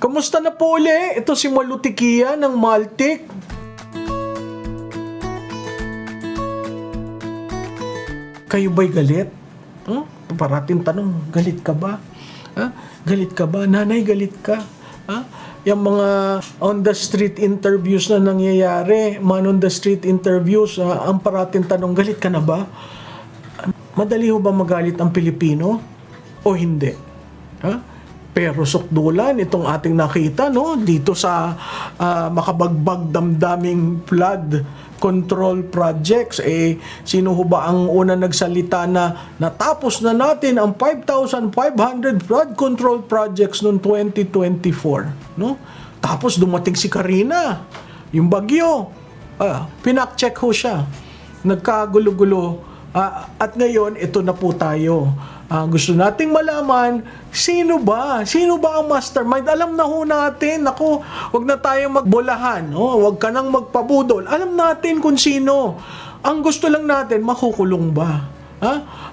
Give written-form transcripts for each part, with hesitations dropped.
Kamusta na po uli? Ito si Malutikia ng Maltik. Kayo ba'y galit? Parating tanong, galit ka ba? Galit ka ba? Nanay, galit ka? Yung mga on the street interviews na nangyayari, man on the street interviews, ang parating tanong, galit ka na ba? Madali ho ba magalit ang Pilipino? O hindi? Pero sukdulan itong ating nakita, no, dito sa makabagbag damdaming flood control projects, sino ho ba ang una nagsalita na natapos na natin ang 5,500 flood control projects noong 2024, no? Tapos dumating si Karina, yung bagyo, pinak-check ho siya, nagkagulo-gulo, at ngayon ito na po tayo. Gusto nating malaman, sino ba ang mastermind? Alam na ho natin, ako, wag na tayong magbolahan, wag ka nang magpabudol. Alam natin kung sino. Ang gusto lang natin, makukulong ba?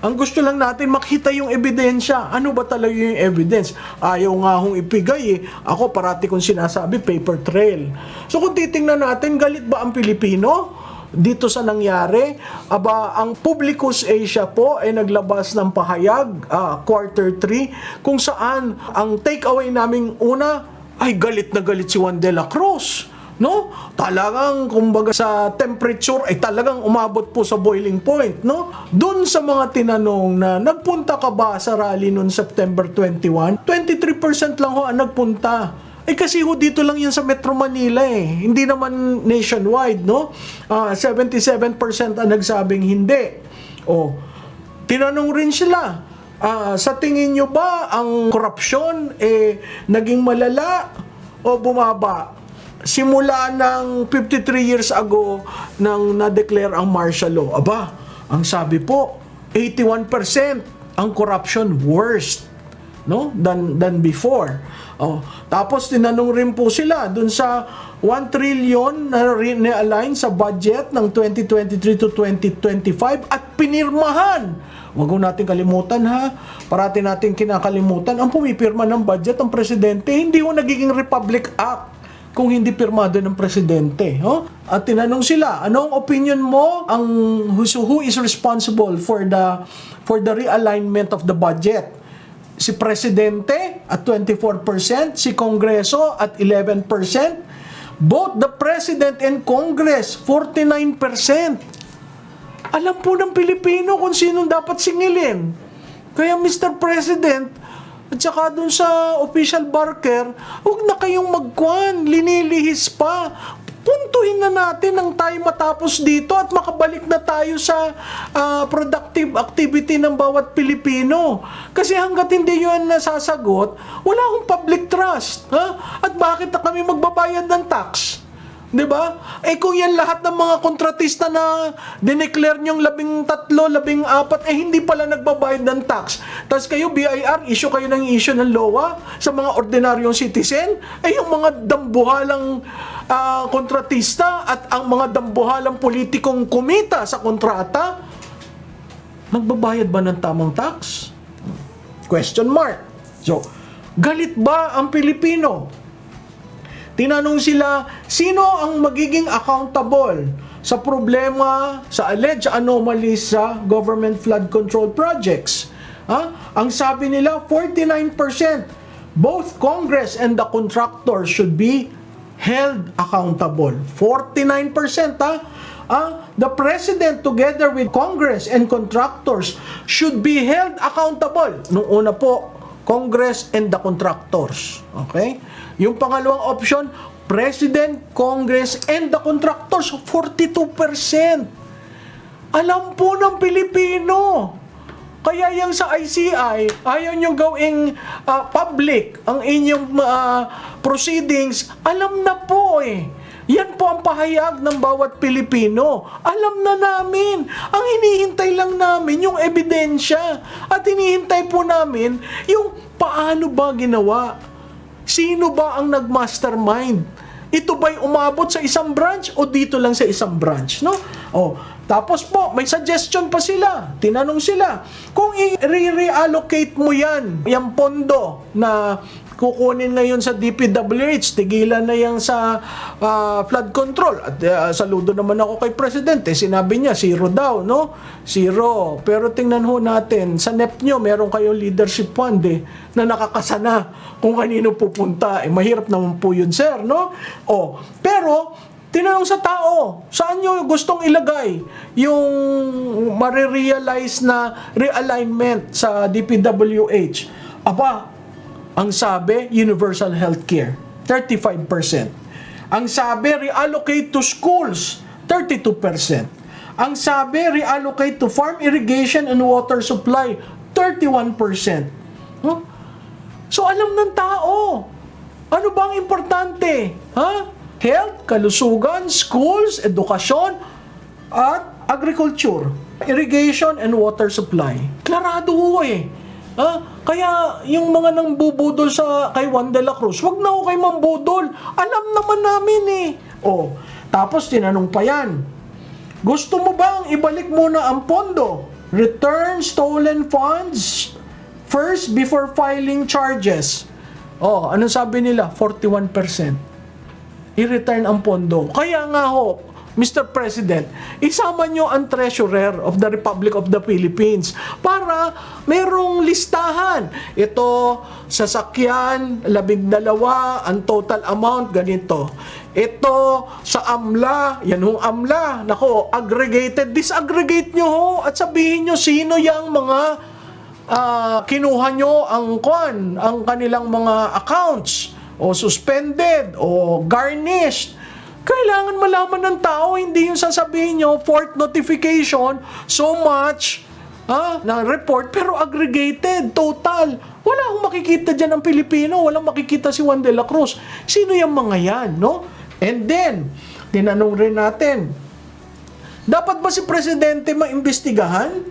Ang gusto lang natin, makita yung ebidensya. Ano ba talaga yung evidence? Ayaw nga hong ipigay. Ako, parati kong sinasabi, paper trail. So kung titingnan natin, galit ba ang Pilipino dito sa nangyari? Ang Publicus Asia po ay naglabas ng pahayag, quarter 3, kung saan ang takeaway naming una ay galit na galit si Juan de la Cruz, no? Talagang kumbaga sa temperature ay talagang umabot po sa boiling point, no? Doon sa mga tinanong na nagpunta ka ba sa rally noong September 21, 23% lang ho ang nagpunta. Kasi ho dito lang yan sa Metro Manila hindi naman nationwide, no? 77% ang nagsabing hindi. Tinanong rin sila, sa tingin nyo ba ang korupsyon naging malala o bumaba? Simula ng 53 years ago nang na-declare ang martial law. Ang sabi po, 81% ang corruption worst, no, than before. Tapos tinanong rin po sila dun sa 1 trillion na re-align sa budget ng 2023 to 2025 at pinirmahan. Wag natin kalimutan parati natin kinakalimutan, ang pumipirma ng budget ang presidente, hindi ho nagiging Republic Act kung hindi pirmado ng presidente. At tinanong sila, anong opinion mo ang who is responsible for the realignment of the budget? Si Presidente at 24%, si Kongreso at 11%, both the President and Congress, 49%. Alam po ng Pilipino kung sino dapat singilin. Kaya Mr. President, at saka dun sa official barker, huwag na kayong linilihis pa. Puntuhin na natin ang tayo matapos dito at makabalik na tayo sa productive activity ng bawat Pilipino. Kasi hanggat hindi yun nasasagot, wala akong public trust. At bakit na kami magbabayad ng tax? Diba? Kung yan lahat ng mga kontratista na dineclare nyong 13, 14, hindi pala nagbabayad ng tax. Tapos kayo, BIR, issue ng LOA sa mga ordinaryong citizen, yung mga dambuhalang kontratista at ang mga dambuhalang politikong kumita sa kontrata, nagbabayad ba ng tamang tax? Question mark. So, galit ba ang Pilipino? Tinanong sila, sino ang magiging accountable sa problema, sa alleged anomalies sa government flood control projects? Ang sabi nila, 49%. Both Congress and the contractors should be held accountable. 49%, the President together with Congress and contractors should be held accountable. Nung una po, Congress and the contractors. Okay? Yung pangalawang option, President, Congress, and the contractors, 42%. Alam po ng Pilipino. Kaya yung sa ICI, ayaw nyo gawing public ang inyong proceedings. Alam na po Yan po ang pahayag ng bawat Pilipino. Alam na namin. Ang hinihintay lang namin yung ebidensya. At hinihintay po namin yung paano ba ginawa. Sino ba ang nag-mastermind? Ito ba'y umabot sa isang branch o dito lang sa isang branch, no? Tapos po, may suggestion pa sila. Tinanong sila, kung i-reallocate mo yung pondo na kukunin na yun sa DPWH, tigilan na yan sa flood control. At saludo naman ako kay Presidente, sinabi niya, zero daw, no? Zero. Pero tingnan ho natin, sa NEP nyo, meron kayong leadership fund na nakakasana kung kanino pupunta. Mahirap naman po yun, sir, no? Pero, tinanong sa tao, saan nyo gustong ilagay yung marirealize na realignment sa DPWH? Aba, ang sabi, universal healthcare, 35%. Ang sabi, reallocate to schools, 32%. Ang sabi, reallocate to farm irrigation and water supply, 31%. Huh? So, alam ng tao, ano bang importante? Health, kalusugan, schools, edukasyon, at agriculture, irrigation and water supply. Klarado ho Kaya yung mga nang bubudol kay Juan de la Cruz, wag na ho kayo mambudol. Alam naman namin tapos tinanong pa yan, gusto mo bang ibalik muna ang pondo? Return stolen funds first before filing charges. Anong sabi nila? 41%. I-return ang pondo. Kaya nga ho, Mr. President, isama nyo ang Treasurer of the Republic of the Philippines para merong listahan. Ito, sasakyan, 12, ang total amount, ganito. Ito, sa AMLA, yan hong AMLA, nako, aggregated, disaggregate nyo ho, at sabihin nyo sino yung mga kinuha nyo ang kanilang mga accounts, o suspended, o garnished. Kailangan malaman ng tao, hindi yung sasabihin nyo, fourth notification, so much na report, pero aggregated, total. Wala akong makikita dyan ang Pilipino, walang makikita si Juan de la Cruz. Sino yung mga yan, no? And then, tinanong rin natin, dapat ba si Presidente maimbestigahan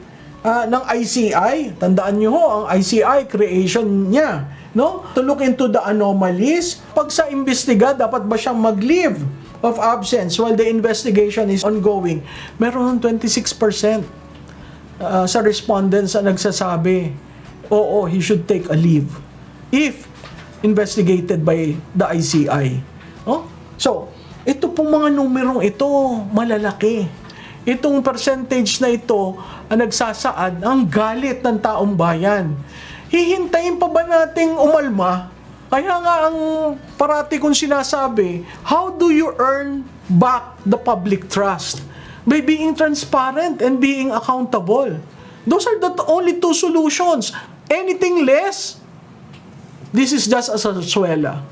ng ICI? Tandaan nyo ho, ang ICI, creation niya, no? To look into the anomalies. Pag sa imbestiga, dapat ba siyang mag-leave of absence while the investigation is ongoing? Meron 26% sa respondents na nagsasabi, oo, he should take a leave if investigated by the ICI. So, ito pong mga numerong ito, malalaki. Itong percentage na ito ang nagsasaad ang galit ng taong bayan. Hihintayin pa ba nating umalma? Kaya nga ang parati kong sinasabi, how do you earn back the public trust? By being transparent and being accountable. Those are the only two solutions. Anything less, this is just a sarsuela.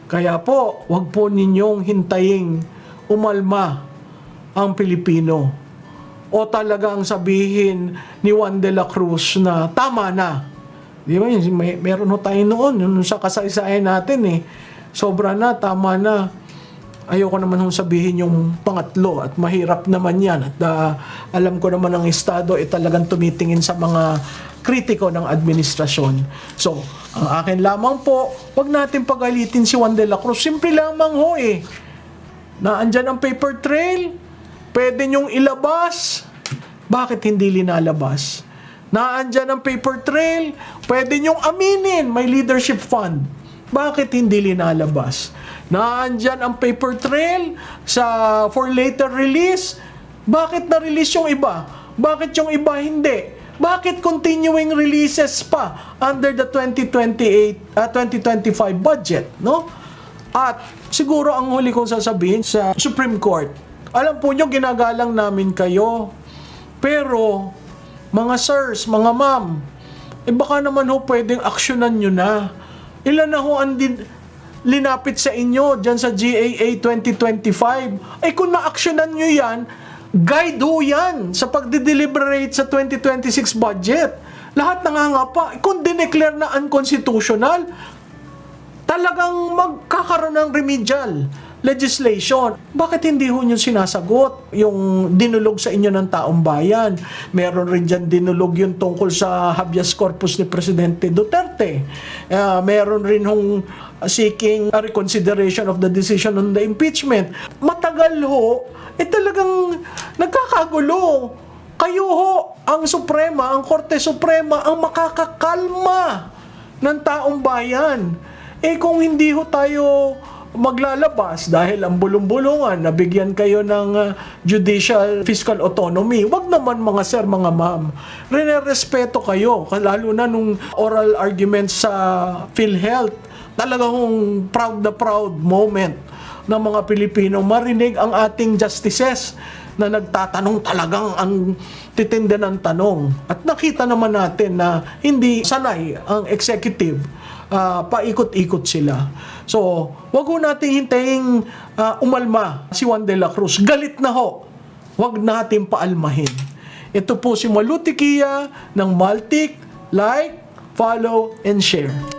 Kaya po, wag po ninyong hintayin umalma ang Pilipino. O talagang sabihin ni Juan de la Cruz na tama na. Di ba? Meron ho tayo noon, yun sa kasaysayan natin sobra na, tama na. Ayoko naman hong sabihin yung pangatlo at mahirap naman yan. At alam ko naman ang Estado talagang tumitingin sa mga kritiko ng administrasyon. So, ang akin lamang po, wag natin pagalitin si Juan de la Cruz. Simple lamang ho na andyan ang paper trail, pwede nyong ilabas. Bakit hindi linalabas? Naandyan ang paper trail, pwede nyong aminin, may leadership fund. Bakit hindi linalabas? Naandyan ang paper trail for later release, bakit na-release yung iba? Bakit yung iba hindi? Bakit continuing releases pa under the 2025 budget, no? At siguro ang huli kong sasabihin sa Supreme Court, alam po nyo, ginagalang namin kayo, pero mga sirs, mga ma'am, baka naman ho pwedeng aksyonan nyo na. Ilan na ho ang linapit sa inyo dyan sa GAA 2025? Kung na-aksyonan nyo yan, guide ho yan sa pagdideliberate sa 2026 budget. Lahat nangangapa. Kung dineclare na unconstitutional, talagang magkakaroon ng remedial legislation. Bakit hindi ho nyo sinasagot yung dinulog sa inyo ng taong bayan? Meron rin dyan dinulog yung tungkol sa habeas corpus ni Presidente Duterte. Meron rin hong seeking a reconsideration of the decision on the impeachment. Matagal ho, talagang nagkakagulo. Kayo ho, ang Suprema, ang Korte Suprema, ang makakakalma ng taong bayan. kung hindi ho tayo maglalabas dahil ang bulong-bulungan, nabigyan kayo ng judicial fiscal autonomy, wag naman mga sir, mga ma'am. Respeto kayo, lalo na nung oral arguments sa PhilHealth. Talagang proud na proud moment ng mga Pilipino marinig ang ating justices na nagtatanong talagang ang titindi ng tanong. At nakita naman natin na hindi sanay ang executive, paikot-ikot sila. So, wag ho natin hintayin umalma si Juan de la Cruz. Galit na ho. Wag natin paalmahin. Ito po si Malu Tiquia ng Maltic. Like, follow, and share.